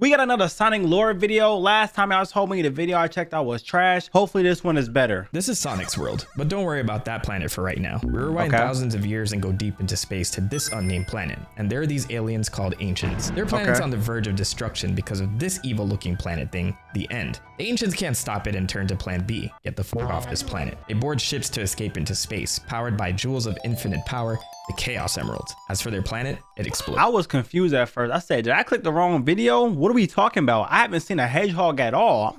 We got another Sonic lore video. Last time I was told me the video I checked out was trash. Hopefully this one is better. This is Sonic's world, but don't worry about that planet for right now. We rewind thousands of years and go deep into space to this unnamed planet, and there are these aliens called Ancients. Their planet's on the verge of destruction because of this evil-looking planet thing, the End. The Ancients can't stop it and turn to Plan B, get the fuck off this planet. They board ships to escape into space, powered by jewels of infinite power, the Chaos Emeralds. As for their planet, it explodes. I was confused at first. I said, did I click the wrong video? What are we talking about? I haven't seen a hedgehog at all.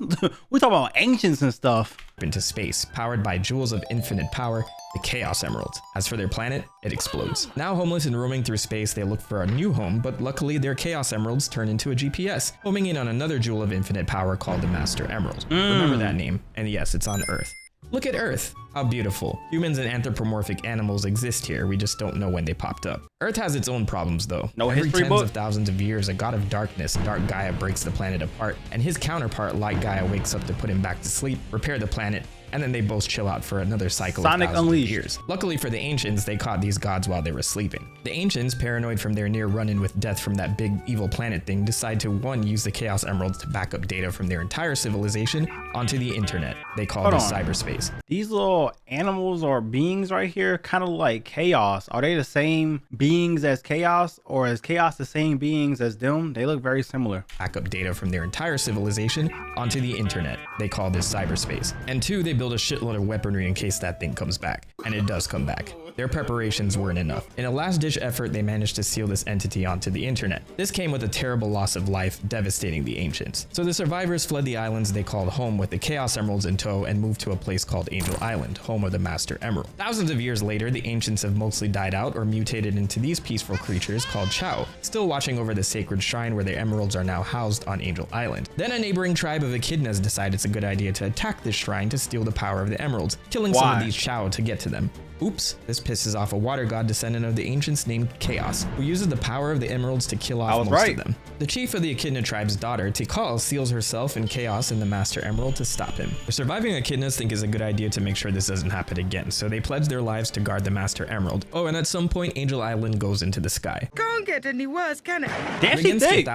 We talking about ancients and stuff. Into space, powered by jewels of infinite power, the Chaos Emeralds. As for their planet, it explodes. Now homeless and roaming through space, they look for a new home, but luckily their Chaos Emeralds turn into a GPS, homing in on another jewel of infinite power called the Master Emerald. Remember that name, and yes, it's on Earth. Look at Earth. How beautiful. Humans and anthropomorphic animals exist here, we just don't know when they popped up. Earth has its own problems though. Every tens of thousands of years, a god of darkness, Dark Gaia, breaks the planet apart, and his counterpart, Light Gaia, wakes up to put him back to sleep, repair the planet, and then they both chill out for another cycle of thousands of years. Luckily for the Ancients, they caught these gods while they were sleeping. The Ancients, paranoid from their near run-in with death from that big evil planet thing, decide to use the Chaos Emeralds to back up data from their entire civilization onto the internet. They call this cyberspace. These little animals or beings right here kind of like Chaos. Are they the same beings as Chaos, or is Chaos the same beings as them? They look very similar. Back up data from their entire civilization onto the internet. They call this cyberspace. And two, they build a shitload of weaponry in case that thing comes back. And it does come back. Their preparations weren't enough. In a last-ditch effort, they managed to seal this entity onto the internet. This came with a terrible loss of life, devastating the Ancients. So the survivors fled the islands they called home with the Chaos Emeralds in tow and moved to a place called Angel Island, home of the Master Emerald. Thousands of years later, the Ancients have mostly died out or mutated into these peaceful creatures called Chao, still watching over the sacred shrine where their emeralds are now housed on Angel Island. Then a neighboring tribe of echidnas decide it's a good idea to attack this shrine to steal the power of the emeralds, killing some of these Chao to get to them. Oops, this pisses off a water god descendant of the Ancients named Chaos, who uses the power of the emeralds to kill off most of them. The chief of the Echidna tribe's daughter, Tikal, seals herself and Chaos in the Master Emerald to stop him. The surviving Echidnas think it's a good idea to make sure this doesn't happen again, so they pledge their lives to guard the Master Emerald. Oh, and at some point, Angel Island goes into the sky. Can't get any worse, can it? Damn, she thick.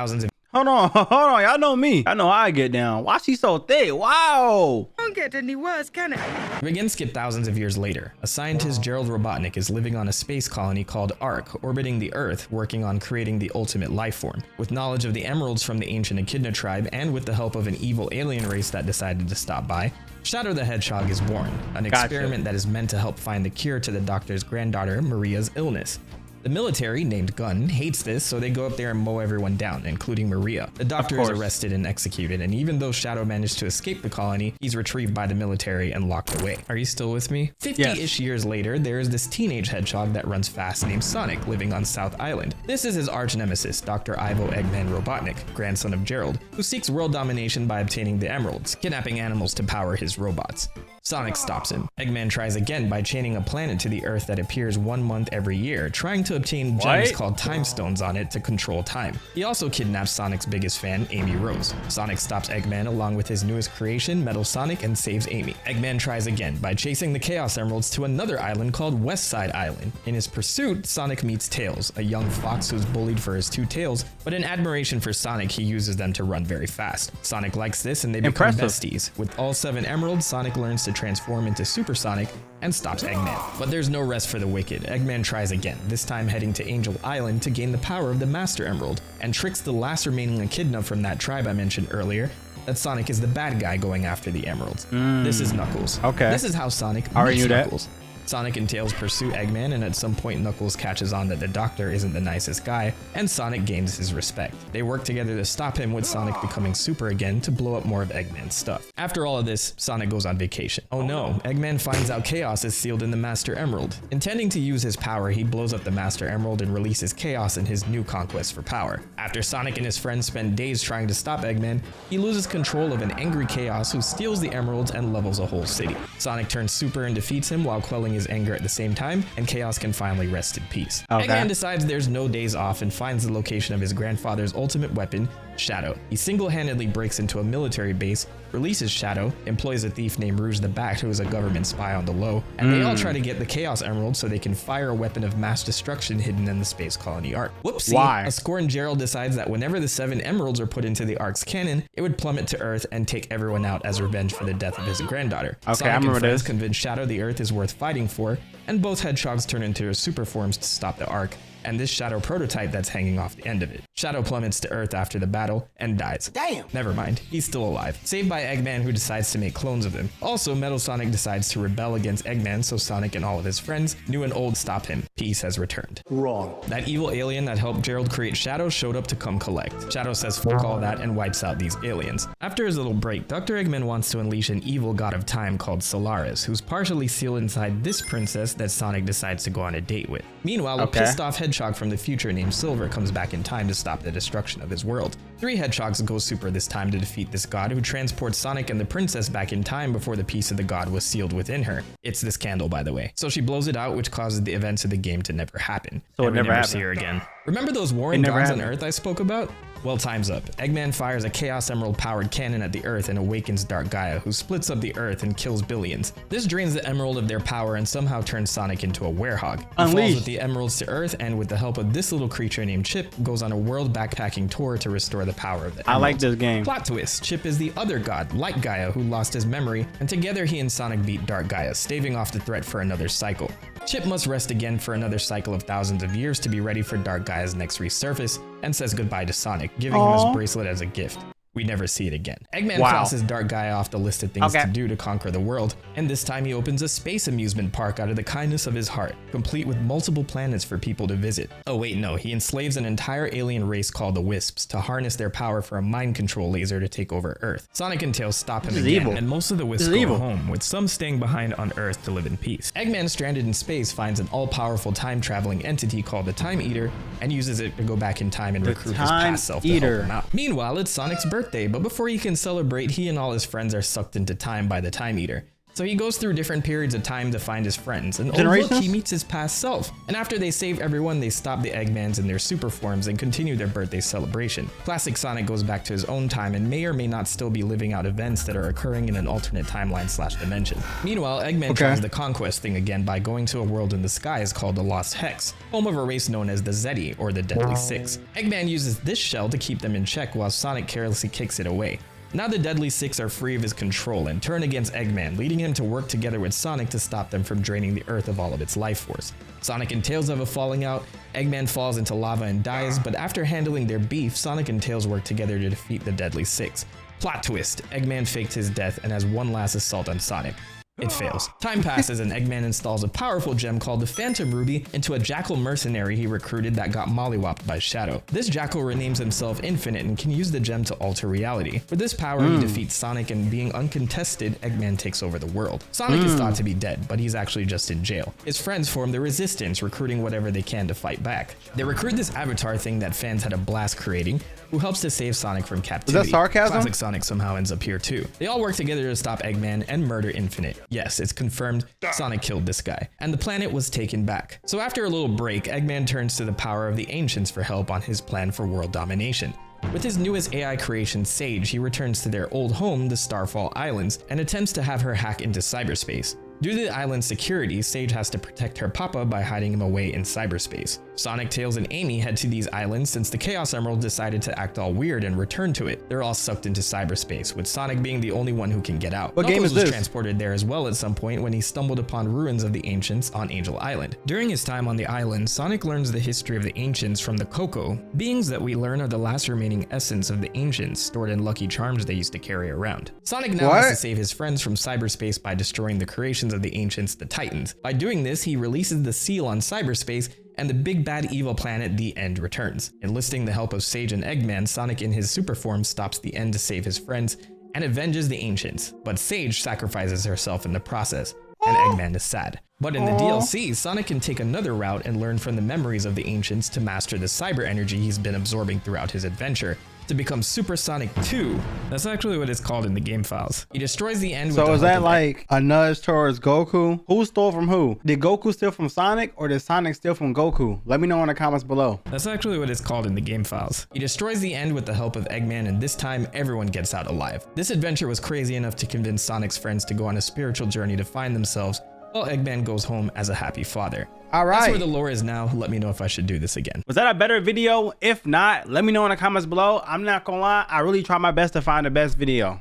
Hold on, y'all know me. I know how I get down. Why she so thick? Wow. Can't get any worse, can it? We again skip thousands of years later. A scientist, Gerald Robotnik, is living on a space colony called Ark, orbiting the Earth, working on creating the ultimate life form. With knowledge of the emeralds from the ancient Echidna tribe, and with the help of an evil alien race that decided to stop by, Shadow the Hedgehog is born, an experiment that is meant to help find the cure to the doctor's granddaughter, Maria's illness. The military, named Gunn, hates this, so they go up there and mow everyone down, including Maria. The doctor is arrested and executed, and even though Shadow managed to escape the colony, he's retrieved by the military and locked away. Are you still with me? 50-ish years later, there is this teenage hedgehog that runs fast named Sonic, living on South Island. This is his arch nemesis, Dr. Ivo Eggman Robotnik, grandson of Gerald, who seeks world domination by obtaining the emeralds, kidnapping animals to power his robots. Sonic stops him. Eggman tries again by chaining a planet to the Earth that appears 1 month every year, trying to obtain gems called time stones on it to control time. He also kidnaps Sonic's biggest fan, Amy Rose. Sonic stops Eggman along with his newest creation, Metal Sonic, and saves Amy. Eggman tries again by chasing the Chaos Emeralds to another island called West Side Island. In his pursuit, Sonic meets Tails, a young fox who's bullied for his 2 tails, but in admiration for Sonic, he uses them to run very fast. Sonic likes this and they become besties. With all 7 emeralds, Sonic learns to transform into Super Sonic and stops Eggman. But there's no rest for the wicked. Eggman tries again, this time heading to Angel Island to gain the power of the Master Emerald, and tricks the last remaining Echidna from that tribe I mentioned earlier that Sonic is the bad guy going after the emeralds. This is Knuckles. This is how Sonic meets Knuckles. Sonic and Tails pursue Eggman, and at some point Knuckles catches on that the doctor isn't the nicest guy, and Sonic gains his respect. They work together to stop him, with Sonic becoming super again to blow up more of Eggman's stuff. After all of this, Sonic goes on vacation. Oh no, Eggman finds out Chaos is sealed in the Master Emerald. Intending to use his power, he blows up the Master Emerald and releases Chaos in his new conquest for power. After Sonic and his friends spend days trying to stop Eggman, he loses control of an angry Chaos who steals the emeralds and levels a whole city. Sonic turns super and defeats him while quelling his anger at the same time, and Chaos can finally rest in peace. Eggman decides there's no days off and finds the location of his grandfather's ultimate weapon, Shadow. He single-handedly breaks into a military base, releases Shadow, employs a thief named Rouge the Bat, who is a government spy on the low, and they all try to get the Chaos Emerald so they can fire a weapon of mass destruction hidden in the space colony Ark. Whoopsie! Why? A scorned Gerald decides that whenever the 7 emeralds are put into the Ark's cannon, it would plummet to Earth and take everyone out as revenge for the death of his granddaughter. Okay, Sonic I remember and friends this. convince Shadow the Earth is worth fighting for, and both hedgehogs turn into their super forms to stop the Ark, and this Shadow prototype that's hanging off the end of it. Shadow plummets to Earth after the battle and dies. Damn! Never mind, he's still alive. Saved by Eggman, who decides to make clones of him. Also, Metal Sonic decides to rebel against Eggman so Sonic and all of his friends, new and old, stop him. Peace has returned. Wrong. That evil alien that helped Gerald create Shadow showed up to come collect. Shadow says fuck all that and wipes out these aliens. After his little break, Dr. Eggman wants to unleash an evil god of time called Solaris, who's partially sealed inside this princess that Sonic decides to go on a date with. Meanwhile, a pissed off hedgehog from the future named Silver comes back in time to stop the destruction of his world. 3 hedgehogs go super this time to defeat this god who transports Sonic and the princess back in time before the piece of the god was sealed within her. It's this candle, by the way. So she blows it out, which causes the events of the game to never happen. So it And we never happened. see her again. Remember those warring never gods on happened. Earth I spoke about? Well, time's up. Eggman fires a Chaos Emerald powered cannon at the Earth and awakens Dark Gaia, who splits up the Earth and kills billions. This drains the Emerald of their power and somehow turns Sonic into a werehog. He falls Unleashed. with the Emeralds to Earth and with the help of this little creature named Chip, goes on a world backpacking tour to restore the power of the I Emeralds. like this game. Plot twist, Chip is the other god, like Gaia, who lost his memory, and together he and Sonic beat Dark Gaia, staving off the threat for another cycle. Chip must rest again for another cycle of thousands of years to be ready for Dark Gaia's next resurface, and says goodbye to Sonic, giving him his bracelet as a gift. We never see it again. Eggman crosses Dark Gaia off the list of things to do to conquer the world, and this time he opens a space amusement park out of the kindness of his heart, complete with multiple planets for people to visit. Oh wait, no, he enslaves an entire alien race called the Wisps to harness their power for a mind control laser to take over Earth. Sonic and Tails stop him again, evil. and most of the Wisps go home, with some staying behind on Earth to live in peace. Eggman, stranded in space, finds an all-powerful time-traveling entity called the Time Eater, and uses it to go back in time and recruit his past self to help him out. Meanwhile, it's Sonic's birthday, but before he can celebrate, he and all his friends are sucked into time by the Time Eater. So he goes through different periods of time to find his friends, and oh look, he meets his past self. And after they save everyone, they stop the Eggmans in their super forms and continue their birthday celebration. Classic Sonic goes back to his own time and may or may not still be living out events that are occurring in an alternate timeline/dimension. Meanwhile, Eggman tries the conquest thing again by going to a world in the skies called the Lost Hex, home of a race known as the Zeti, or the Deadly Six. Eggman uses this shell to keep them in check while Sonic carelessly kicks it away. Now the Deadly Six are free of his control and turn against Eggman, leading him to work together with Sonic to stop them from draining the Earth of all of its life force. Sonic and Tails have a falling out, Eggman falls into lava and dies, but after handling their beef, Sonic and Tails work together to defeat the Deadly Six. Plot twist, Eggman faked his death and has one last assault on Sonic. It fails. Time passes and Eggman installs a powerful gem called the Phantom Ruby into a jackal mercenary he recruited that got mollywopped by Shadow. This jackal renames himself Infinite and can use the gem to alter reality. With this power, he defeats Sonic, and being uncontested, Eggman takes over the world. Sonic is thought to be dead, but he's actually just in jail. His friends form the Resistance, recruiting whatever they can to fight back. They recruit this avatar thing that fans had a blast creating, who helps to save Sonic from captivity. Is that sarcasm? Classic Sonic somehow ends up here too. They all work together to stop Eggman and murder Infinite. Yes, it's confirmed, Sonic killed this guy, and the planet was taken back. So after a little break, Eggman turns to the power of the Ancients for help on his plan for world domination. With his newest AI creation, Sage, he returns to their old home, the Starfall Islands, and attempts to have her hack into cyberspace. Due to the island's security, Sage has to protect her papa by hiding him away in cyberspace. Sonic, Tails, and Amy head to these islands since the Chaos Emerald decided to act all weird and return to it. They're all sucked into cyberspace, with Sonic being the only one who can get out. What game is was this? transported there as well at some point when he stumbled upon ruins of the Ancients on Angel Island. During his time on the island, Sonic learns the history of the Ancients from the Coco, beings that we learn are the last remaining essence of the Ancients stored in lucky charms they used to carry around. Sonic now has to save his friends from cyberspace by destroying the creations of the Ancients, the Titans. By doing this, he releases the seal on cyberspace, and the big bad evil planet, the End, returns. Enlisting the help of Sage and Eggman, Sonic in his super form stops the End to save his friends and avenges the Ancients, but Sage sacrifices herself in the process, and Eggman is sad. But in the DLC, Sonic can take another route and learn from the memories of the Ancients to master the cyber energy he's been absorbing throughout his adventure, to become Supersonic 2. That's actually what it's called in the game files. He destroys the end with So the is help that of like a nudge towards Goku? Who stole from who? Did Goku steal from Sonic or did Sonic steal from Goku? Let me know in the comments below. That's actually what it's called in the game files. He destroys the end with the help of Eggman, and this time everyone gets out alive. This adventure was crazy enough to convince Sonic's friends to go on a spiritual journey to find themselves, while Eggman goes home as a happy father. All right. That's where the lore is now. Let me know if I should do this again. Was that a better video? If not, let me know in the comments below. I'm not gonna lie, I really try my best to find the best video.